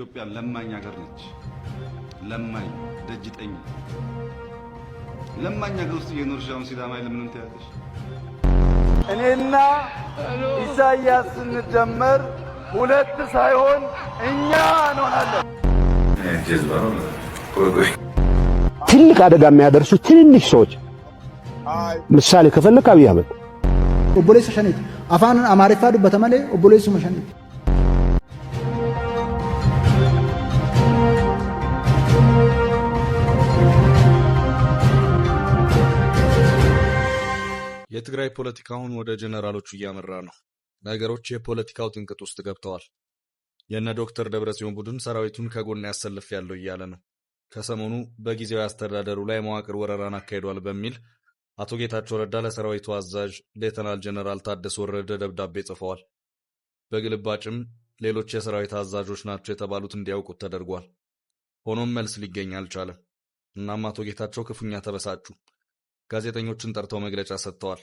ኢትዮጵያ ለማኝ ሀገር ነች። ለማኝ ደጅጠኝ ለማኝ ሀገር ውስጥ እየኖርሽ አሁን ሲዳማ ለምን ትያለሽ? እኔና ኢሳያስ ስንደመር ሁለት ሳይሆን እኛ እንሆናለን። ትልቅ አደጋ የሚያደርሱ ትንንሽ ሰዎች ምሳሌ ከፈለክ አብይ አህመድ ኦቦሌስ ሸኔት አፋን አማሪፋ ዱበተመለ ኦቦሌስ መሸኔት የትግራይ ፖለቲካውን ወደ ጀነራሎቹ እያመራ ነው። ነገሮች የፖለቲካው ጥንቅጥ ውስጥ ገብተዋል። የነ ዶክተር ደብረጽዮን ቡድን ሰራዊቱን ከጎን ያሰልፍ ያለው እያለ ነው። ከሰሞኑ በጊዜያዊ አስተዳደሩ ላይ መዋቅር ወረራን አካሂዷል በሚል አቶ ጌታቸው ረዳ ለሰራዊቱ አዛዥ ሌተናል ጀነራል ታደሰ ወረደ ደብዳቤ ጽፈዋል። በግልባጭም ሌሎች የሰራዊት አዛዦች ናቸው የተባሉት እንዲያውቁት ተደርጓል። ሆኖም መልስ ሊገኝ አልቻለም። እናም አቶ ጌታቸው ክፉኛ ተበሳጩ። ጋዜጠኞችን ጠርተው መግለጫ ሰጥተዋል።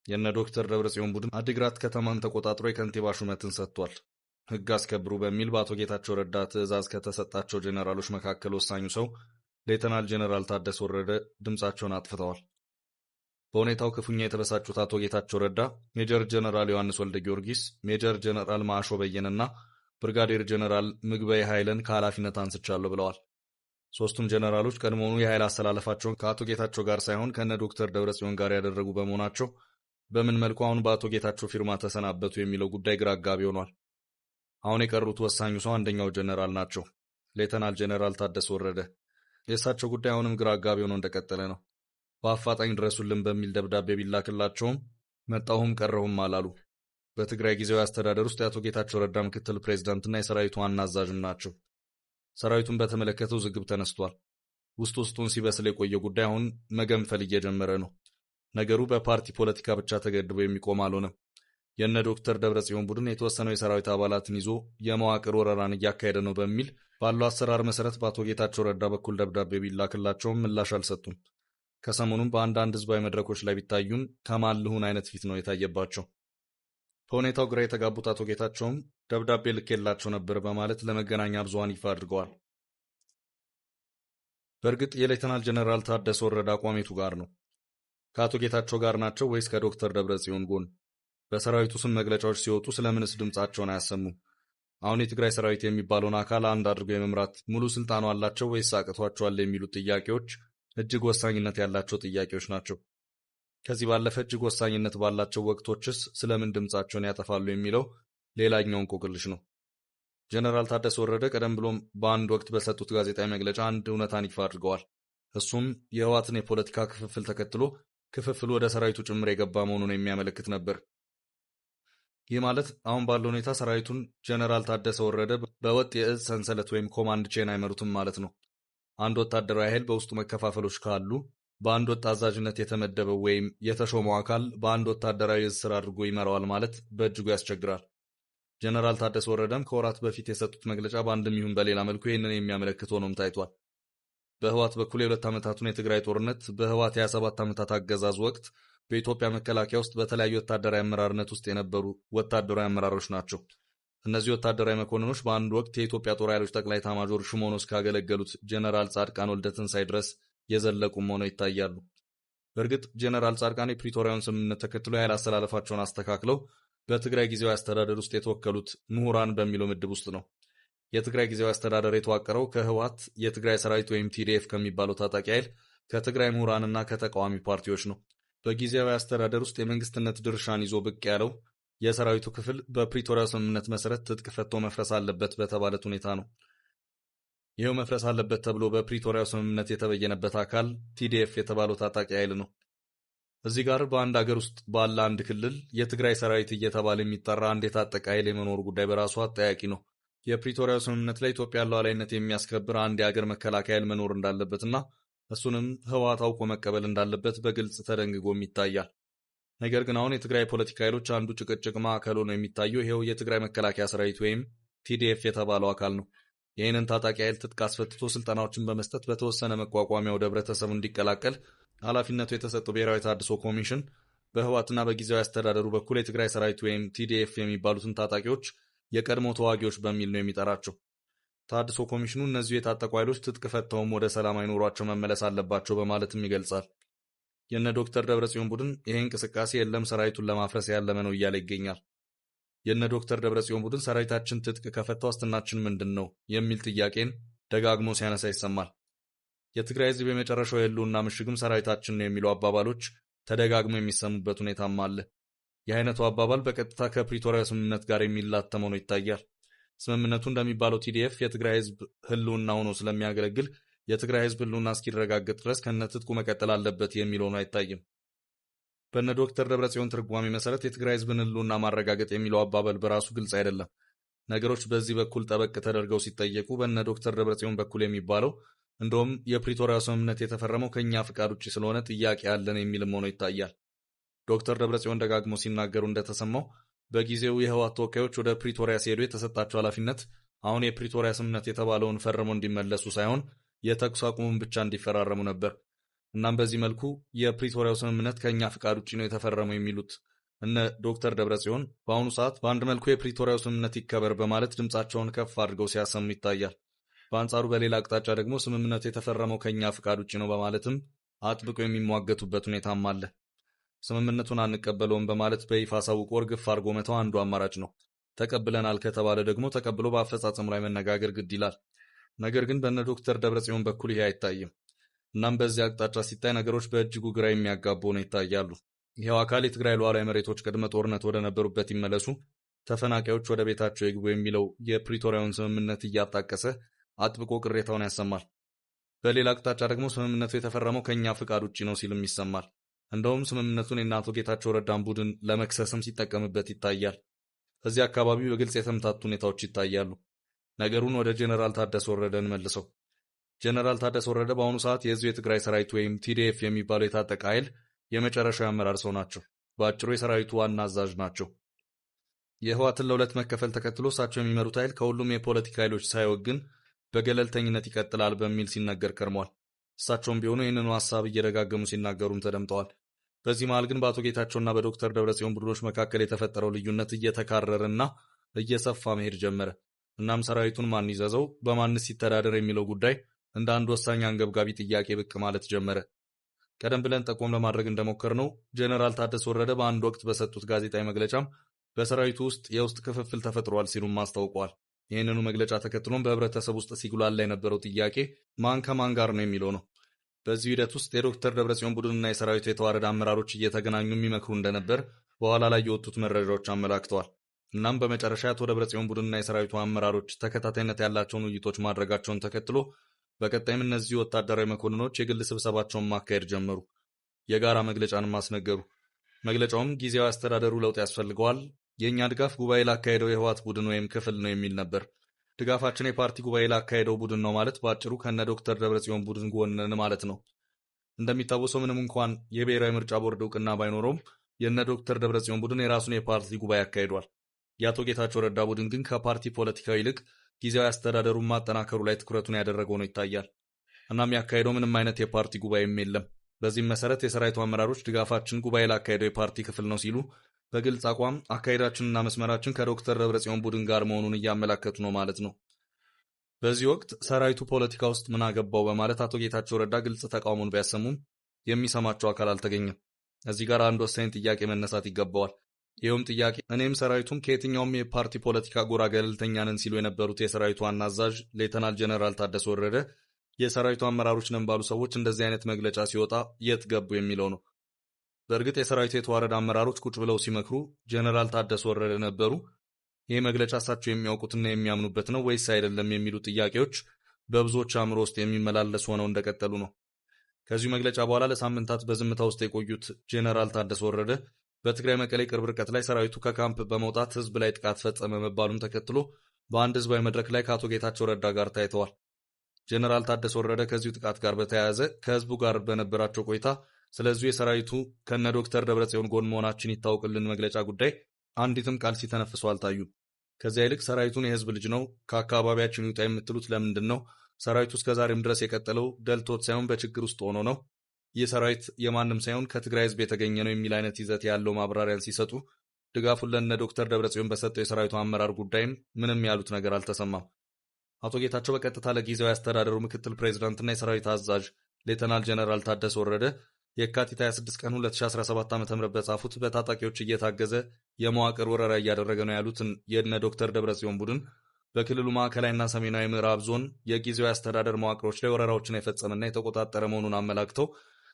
የነ ዶክተር ደብረጽዮን ቡድን አዲግራት ከተማን ተቆጣጥሮ የከንቲባ ሹመትን ሰጥቷል። ሕግ አስከብሩ በሚል በአቶ ጌታቸው ረዳ ትዕዛዝ ከተሰጣቸው ጄኔራሎች መካከል ወሳኙ ሰው ሌተናል ጄኔራል ታደሰ ወረደ ድምፃቸውን አጥፍተዋል። በሁኔታው ክፉኛ የተበሳጩት አቶ ጌታቸው ረዳ ሜጀር ጄኔራል ዮሐንስ ወልደ ጊዮርጊስ፣ ሜጀር ጄኔራል ማሾ በየነና ብርጋዴር ጄኔራል ምግበይ ኃይለን ከኃላፊነት አንስቻለሁ ብለዋል። ሶስቱም ጄኔራሎች ቀድሞውኑ የኃይል አስተላለፋቸውን ከአቶ ጌታቸው ጋር ሳይሆን ከነ ዶክተር ደብረጽዮን ጋር ያደረጉ በመሆናቸው በምን መልኩ አሁን በአቶ ጌታቸው ፊርማ ተሰናበቱ የሚለው ጉዳይ ግራ አጋቢ ሆኗል። አሁን የቀሩት ወሳኙ ሰው አንደኛው ጄኔራል ናቸው፣ ሌተናል ጄኔራል ታደሰ ወረደ። የእሳቸው ጉዳይ አሁንም ግራ አጋቢ ሆኖ እንደቀጠለ ነው። በአፋጣኝ ድረሱልን በሚል ደብዳቤ ቢላክላቸውም መጣሁም ቀረሁም አላሉ። በትግራይ ጊዜያዊ አስተዳደር ውስጥ የአቶ ጌታቸው ረዳ ምክትል ፕሬዝዳንትና የሰራዊቱ ዋና አዛዥም ናቸው። ሰራዊቱን በተመለከተው ዝግብ ተነስቷል። ውስጥ ውስጡን ሲበስል የቆየ ጉዳይ አሁን መገንፈል እየጀመረ ነው። ነገሩ በፓርቲ ፖለቲካ ብቻ ተገድቦ የሚቆም አልሆነም። የነ ዶክተር ደብረጽዮን ቡድን የተወሰነው የሰራዊት አባላትን ይዞ የመዋቅር ወረራን እያካሄደ ነው በሚል ባለው አሰራር መሰረት በአቶ ጌታቸው ረዳ በኩል ደብዳቤ ቢላክላቸውም ምላሽ አልሰጡም። ከሰሞኑም በአንዳንድ ህዝባዊ መድረኮች ላይ ቢታዩም ከማን ልሁን አይነት ፊት ነው የታየባቸው። በሁኔታው ግራ የተጋቡት አቶ ጌታቸውም ደብዳቤ ልኬላቸው ነበር በማለት ለመገናኛ ብዙሃን ይፋ አድርገዋል። በእርግጥ የሌተናል ጀነራል ታደሰ ወረደ አቋም የቱ ጋር ነው? ከአቶ ጌታቸው ጋር ናቸው ወይስ ከዶክተር ደብረጽዮን ጎን? በሰራዊቱ ስም መግለጫዎች ሲወጡ ስለምንስ ድምጻቸውን አያሰሙም? አሁን የትግራይ ሰራዊት የሚባለውን አካል አንድ አድርጎ የመምራት ሙሉ ስልጣኑ አላቸው ወይስ አቅቷቸዋል የሚሉት ጥያቄዎች እጅግ ወሳኝነት ያላቸው ጥያቄዎች ናቸው። ከዚህ ባለፈ እጅግ ወሳኝነት ባላቸው ወቅቶችስ ስለምን ድምጻቸውን ያጠፋሉ የሚለው ሌላኛው እንቆቅልሽ ነው። ጀነራል ታደሰ ወረደ ቀደም ብሎም በአንድ ወቅት በሰጡት ጋዜጣዊ መግለጫ አንድ እውነታን ይፋ አድርገዋል። እሱም የህወሓትን የፖለቲካ ክፍፍል ተከትሎ ክፍፍሉ ወደ ሰራዊቱ ጭምር የገባ መሆኑን የሚያመለክት ነበር። ይህ ማለት አሁን ባለው ሁኔታ ሰራዊቱን ጀነራል ታደሰ ወረደ በወጥ የእዝ ሰንሰለት ወይም ኮማንድ ቼን አይመሩትም ማለት ነው። አንድ ወታደራዊ ኃይል በውስጡ መከፋፈሎች ካሉ በአንድ ወጥ አዛዥነት የተመደበው ወይም የተሾመው አካል በአንድ ወታደራዊ እዝ ስር አድርጎ ይመራዋል ማለት በእጅጉ ያስቸግራል። ጀነራል ታደሰ ወረደም ከወራት በፊት የሰጡት መግለጫ በአንድም ይሁን በሌላ መልኩ ይህንን የሚያመለክት ሆኖም ታይቷል። በህወሓት በኩል የ2 ዓመታቱን የትግራይ ጦርነት በህወሓት የ27 ዓመታት አገዛዝ ወቅት በኢትዮጵያ መከላከያ ውስጥ በተለያዩ ወታደራዊ አመራርነት ውስጥ የነበሩ ወታደራዊ አመራሮች ናቸው። እነዚህ ወታደራዊ መኮንኖች በአንድ ወቅት የኢትዮጵያ ጦር ኃይሎች ጠቅላይ ኤታማዦር ሹም ሆነው እስካገለገሉት ጀነራል ጻድቃን ወልደትንሳኤ ድረስ የዘለቁም ሆነው ይታያሉ። በእርግጥ ጀነራል ጻድቃን የፕሪቶሪያውን ስምምነት ተከትሎ የኃይል አስተላለፋቸውን አስተካክለው በትግራይ ጊዜያዊ አስተዳደር ውስጥ የተወከሉት ምሁራን በሚለው ምድብ ውስጥ ነው። የትግራይ ጊዜያዊ አስተዳደር የተዋቀረው ከህወሓት የትግራይ ሰራዊት ወይም ቲዲኤፍ ከሚባለው ታጣቂ ኃይል ከትግራይ ምሁራንና ከተቃዋሚ ፓርቲዎች ነው። በጊዜያዊ አስተዳደር ውስጥ የመንግስትነት ድርሻን ይዞ ብቅ ያለው የሰራዊቱ ክፍል በፕሪቶሪያው ስምምነት መሰረት ትጥቅ ፈቶ መፍረስ አለበት በተባለት ሁኔታ ነው። ይኸው መፍረስ አለበት ተብሎ በፕሪቶሪያው ስምምነት የተበየነበት አካል ቲዲኤፍ የተባለው ታጣቂ ኃይል ነው። እዚህ ጋር በአንድ ሀገር ውስጥ ባለ አንድ ክልል የትግራይ ሰራዊት እየተባለ የሚጠራ አንድ የታጠቀ ኃይል የመኖሩ ጉዳይ በራሱ አጠያቂ ነው። የፕሪቶሪያው ስምምነት ላይ ኢትዮጵያን ሉዓላዊነት የሚያስከብር አንድ የሀገር መከላከያ ኃይል መኖር እንዳለበትና እሱንም ህወሓት አውቆ መቀበል እንዳለበት በግልጽ ተደንግጎም ይታያል። ነገር ግን አሁን የትግራይ ፖለቲካ ኃይሎች አንዱ ጭቅጭቅ ማዕከል ሆኖ የሚታየው ይሄው የትግራይ መከላከያ ሰራዊት ወይም ቲዲኤፍ የተባለው አካል ነው። ይህንን ታጣቂ ኃይል ትጥቅ አስፈትቶ ስልጠናዎችን በመስጠት በተወሰነ መቋቋሚያ ወደ ህብረተሰቡ እንዲቀላቀል ኃላፊነቱ የተሰጠው ብሔራዊ ተሃድሶ ኮሚሽን በህወሓትና በጊዜያዊ አስተዳደሩ በኩል የትግራይ ሰራዊት ወይም ቲዲኤፍ የሚባሉትን ታጣቂዎች የቀድሞ ተዋጊዎች በሚል ነው የሚጠራቸው። ታድሶ ኮሚሽኑ እነዚህ የታጠቁ ኃይሎች ትጥቅ ፈተውም ወደ ሰላማዊ ኑሯቸው መመለስ አለባቸው በማለትም ይገልጻል። የነ ዶክተር ደብረጽዮን ቡድን ይሄ እንቅስቃሴ የለም ሰራዊቱን ለማፍረስ ያለመ ነው እያለ ይገኛል። የነ ዶክተር ደብረጽዮን ቡድን ሰራዊታችን ትጥቅ ከፈታ ዋስትናችን ምንድን ነው የሚል ጥያቄን ደጋግሞ ሲያነሳ ይሰማል። የትግራይ ህዝብ የመጨረሻው የህልውና ምሽግም ሰራዊታችን ነው የሚሉ አባባሎች ተደጋግሞ የሚሰሙበት ሁኔታም አለ። ይህ አይነቱ አባባል በቀጥታ ከፕሪቶሪያ ስምምነት ጋር የሚላተመው ነው ይታያል። ስምምነቱ እንደሚባለው ቲዲኤፍ የትግራይ ህዝብ ህልውና ሆኖ ስለሚያገለግል የትግራይ ህዝብ ህልውና እስኪረጋገጥ ድረስ ከነትጥቁ መቀጠል አለበት የሚለው ነው አይታይም። በነ ዶክተር ደብረጽዮን ትርጓሜ መሰረት የትግራይ ህዝብን ህልውና ማረጋገጥ የሚለው አባባል በራሱ ግልጽ አይደለም። ነገሮች በዚህ በኩል ጠበቅ ተደርገው ሲጠየቁ በነ ዶክተር ደብረጽዮን በኩል የሚባለው እንደውም የፕሪቶሪያ ስምምነት የተፈረመው ከኛ ፍቃድ ውጪ ስለሆነ ጥያቄ ያለን የሚልም ሆኖ ይታያል። ዶክተር ደብረጽዮን ደጋግሞ ሲናገሩ እንደተሰማው በጊዜው የህወሓት ተወካዮች ወደ ፕሪቶሪያ ሲሄዱ የተሰጣቸው ኃላፊነት አሁን የፕሪቶሪያ ስምምነት የተባለውን ፈርመው እንዲመለሱ ሳይሆን የተኩስ አቁሙን ብቻ እንዲፈራረሙ ነበር። እናም በዚህ መልኩ የፕሪቶሪያው ስምምነት ከኛ ፍቃድ ውጪ ነው የተፈረመው የሚሉት እነ ዶክተር ደብረጽዮን በአሁኑ ሰዓት በአንድ መልኩ የፕሪቶሪያው ስምምነት ይከበር በማለት ድምጻቸውን ከፍ አድርገው ሲያሰሙ ይታያል። በአንጻሩ በሌላ አቅጣጫ ደግሞ ስምምነቱ የተፈረመው ከኛ ፍቃድ ውጪ ነው በማለትም አጥብቀው የሚሟገቱበት ሁኔታም አለ። ስምምነቱን አንቀበለውም በማለት በይፋ አሳውቆ እርግፍ አድርጎ መተው አንዱ አማራጭ ነው። ተቀብለናል ከተባለ ደግሞ ተቀብሎ በአፈጻጸሙ ላይ መነጋገር ግድ ይላል። ነገር ግን በነ ዶክተር ደብረጽዮን በኩል ይሄ አይታይም። እናም በዚህ አቅጣጫ ሲታይ ነገሮች በእጅጉ ግራ የሚያጋቡ ነው ይታያሉ። ይሄው አካል የትግራይ ሉዓላዊ መሬቶች ቅድመ ጦርነት ወደ ነበሩበት ይመለሱ፣ ተፈናቃዮች ወደ ቤታቸው ይግቡ የሚለው የፕሪቶሪያውን ስምምነት እያጣቀሰ አጥብቆ ቅሬታውን ያሰማል። በሌላ አቅጣጫ ደግሞ ስምምነቱ የተፈረመው ከኛ ፍቃድ ውጪ ነው ሲልም ይሰማል። እንደውም ስምምነቱን የእነ አቶ ጌታቸው ረዳን ቡድን ለመክሰስም ሲጠቀምበት ይታያል። እዚህ አካባቢ በግልጽ የተምታቱ ሁኔታዎች ይታያሉ። ነገሩን ወደ ጄኔራል ታደሰ ወረደን መልሰው ጄኔራል ታደሰ ወረደ በአሁኑ ሰዓት የህዝብ የትግራይ ሰራዊት ወይም ቲዲኤፍ የሚባለው የታጠቀ ኃይል የመጨረሻው አመራር ሰው ናቸው። በአጭሩ የሰራዊቱ ዋና አዛዥ ናቸው። የህወሓትን ለሁለት መከፈል ተከትሎ እሳቸው የሚመሩት ኃይል ከሁሉም የፖለቲካ ኃይሎች ሳይወግን በገለልተኝነት ይቀጥላል በሚል ሲነገር ከርሟል። እሳቸውም ቢሆኑ ይህንኑ ሀሳብ እየደጋገሙ ሲናገሩም ተደምጠዋል። በዚህ መሃል ግን በአቶ ጌታቸውና በዶክተር ደብረጽዮን ቡድኖች መካከል የተፈጠረው ልዩነት እየተካረረና እየሰፋ መሄድ ጀመረ። እናም ሰራዊቱን ማን ይዘዘው በማንስ ይተዳደር የሚለው ጉዳይ እንደ አንድ ወሳኝ አንገብጋቢ ጥያቄ ብቅ ማለት ጀመረ። ቀደም ብለን ጠቆም ለማድረግ እንደሞከርነው ጄኔራል ታደሰ ወረደ በአንድ ወቅት በሰጡት ጋዜጣዊ መግለጫም በሰራዊቱ ውስጥ የውስጥ ክፍፍል ተፈጥሯል ሲሉም አስታውቀዋል። ይህንኑ መግለጫ ተከትሎም በህብረተሰብ ውስጥ ሲጉላላ የነበረው ጥያቄ ማን ከማን ጋር ነው የሚለው ነው። በዚህ ሂደት ውስጥ የዶክተር ደብረጽዮን ቡድንና የሰራዊቱ የተዋረደ አመራሮች እየተገናኙ የሚመክሩ እንደነበር በኋላ ላይ የወጡት መረጃዎች አመላክተዋል። እናም በመጨረሻ የአቶ ደብረጽዮን ቡድንና የሰራዊቱ አመራሮች ተከታታይነት ያላቸውን ውይይቶች ማድረጋቸውን ተከትሎ በቀጣይም እነዚህ ወታደራዊ መኮንኖች የግል ስብሰባቸውን ማካሄድ ጀመሩ። የጋራ መግለጫንም አስነገሩ። መግለጫውም ጊዜያዊ አስተዳደሩ ለውጥ ያስፈልገዋል፣ የእኛ ድጋፍ ጉባኤ ላካሄደው የህወሓት ቡድን ወይም ክፍል ነው የሚል ነበር። ድጋፋችን የፓርቲ ጉባኤ ላካሄደው ቡድን ነው ማለት በአጭሩ ከነ ዶክተር ደብረጽዮን ቡድን ጎንን ማለት ነው። እንደሚታወሰው ምንም እንኳን የብሔራዊ ምርጫ ቦርድ እውቅና ባይኖረውም የነ ዶክተር ደብረጽዮን ቡድን የራሱን የፓርቲ ጉባኤ ያካሂዷል። የአቶ ጌታቸው ረዳ ቡድን ግን ከፓርቲ ፖለቲካዊ ይልቅ ጊዜያዊ አስተዳደሩን ማጠናከሩ ላይ ትኩረቱን ያደረገው ነው ይታያል። እናም ያካሄደው ምንም አይነት የፓርቲ ጉባኤም የለም። በዚህም መሰረት የሰራዊቱ አመራሮች ድጋፋችን ጉባኤ ላካሄደው የፓርቲ ክፍል ነው ሲሉ በግልጽ አቋም አካሄዳችንና መስመራችን ከዶክተር ደብረጽዮን ቡድን ጋር መሆኑን እያመላከቱ ነው ማለት ነው። በዚህ ወቅት ሰራዊቱ ፖለቲካ ውስጥ ምን አገባው በማለት አቶ ጌታቸው ረዳ ግልጽ ተቃውሞን ቢያሰሙም የሚሰማቸው አካል አልተገኘም። እዚህ ጋር አንድ ወሳኝ ጥያቄ መነሳት ይገባዋል። ይኸውም ጥያቄ እኔም ሰራዊቱም ከየትኛውም የፓርቲ ፖለቲካ ጎራ ገለልተኛ ነን ሲሉ የነበሩት የሰራዊቱ ዋና አዛዥ ሌተናል ጀነራል ታደሰ ወረደ የሰራዊቱ አመራሮች ነን ባሉ ሰዎች እንደዚህ አይነት መግለጫ ሲወጣ የት ገቡ የሚለው ነው። በእርግጥ የሰራዊቱ የተዋረደ አመራሮች ቁጭ ብለው ሲመክሩ ጀነራል ታደሰ ወረደ ነበሩ? ይህ መግለጫ እሳቸው የሚያውቁትና የሚያምኑበት ነው ወይስ አይደለም የሚሉ ጥያቄዎች በብዙዎች አእምሮ ውስጥ የሚመላለሱ ሆነው እንደቀጠሉ ነው። ከዚሁ መግለጫ በኋላ ለሳምንታት በዝምታ ውስጥ የቆዩት ጀነራል ታደሰ ወረደ በትግራይ መቀሌ ቅርብ ርቀት ላይ ሰራዊቱ ከካምፕ በመውጣት ህዝብ ላይ ጥቃት ፈጸመ መባሉን ተከትሎ በአንድ ህዝባዊ መድረክ ላይ ከአቶ ጌታቸው ረዳ ጋር ታይተዋል። ጀነራል ታደሰ ወረደ ከዚሁ ጥቃት ጋር በተያያዘ ከህዝቡ ጋር በነበራቸው ቆይታ ስለዚሁ የሰራዊቱ ከነ ዶክተር ደብረጽዮን ጎን መሆናችን ይታወቅልን መግለጫ ጉዳይ አንዲትም ቃል ሲተነፍሱ አልታዩም። ከዚያ ይልቅ ሰራዊቱን የህዝብ ልጅ ነው፣ ከአካባቢያችን ይውጣ የምትሉት ለምንድን ነው? ሰራዊቱ እስከዛሬም ድረስ የቀጠለው ደልቶት ሳይሆን በችግር ውስጥ ሆኖ ነው። ይህ ሰራዊት የማንም ሳይሆን ከትግራይ ህዝብ የተገኘ ነው የሚል አይነት ይዘት ያለው ማብራሪያን ሲሰጡ ድጋፉን ለነ ዶክተር ደብረጽዮን በሰጠው የሰራዊቱ አመራር ጉዳይም ምንም ያሉት ነገር አልተሰማም። አቶ ጌታቸው በቀጥታ ለጊዜያዊ አስተዳደሩ ምክትል ፕሬዝዳንትና የሰራዊት አዛዥ ሌተናል ጀነራል ታደሰ ወረደ የካቲት 26 ቀን 2017 ዓ.ም በጻፉት በታጣቂዎች እየታገዘ የመዋቅር ወረራ እያደረገ ነው ያሉትን የእነ ዶክተር ደብረጽዮን ቡድን በክልሉ ማዕከላዊና ሰሜናዊ ምዕራብ ዞን የጊዜያዊ አስተዳደር መዋቅሮች ላይ ወረራዎችን የፈጸመና የተቆጣጠረ መሆኑን አመላክተው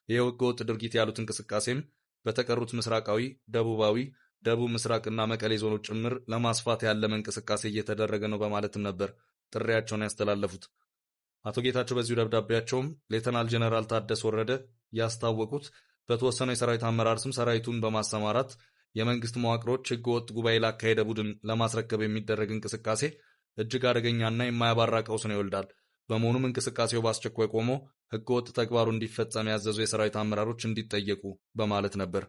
የህገወጥ ድርጊት ያሉት እንቅስቃሴም በተቀሩት ምስራቃዊ፣ ደቡባዊ፣ ደቡብ ምስራቅና መቀሌ ዞኖች ጭምር ለማስፋት ያለመ እንቅስቃሴ እየተደረገ ነው በማለትም ነበር ጥሪያቸውን ያስተላለፉት። አቶ ጌታቸው በዚሁ ደብዳቤያቸውም ሌተናል ጀነራል ታደሰ ወረደ ያስታወቁት በተወሰነው የሰራዊት አመራር ስም ሰራዊቱን በማሰማራት የመንግስት መዋቅሮች ህገወጥ ጉባኤ ላካሄደ ቡድን ለማስረከብ የሚደረግ እንቅስቃሴ እጅግ አደገኛና የማያባራ ቀውስን ይወልዳል። በመሆኑም እንቅስቃሴው በአስቸኳይ ቆሞ ህገወጥ ተግባሩ እንዲፈጸም ያዘዙ የሰራዊት አመራሮች እንዲጠየቁ በማለት ነበር።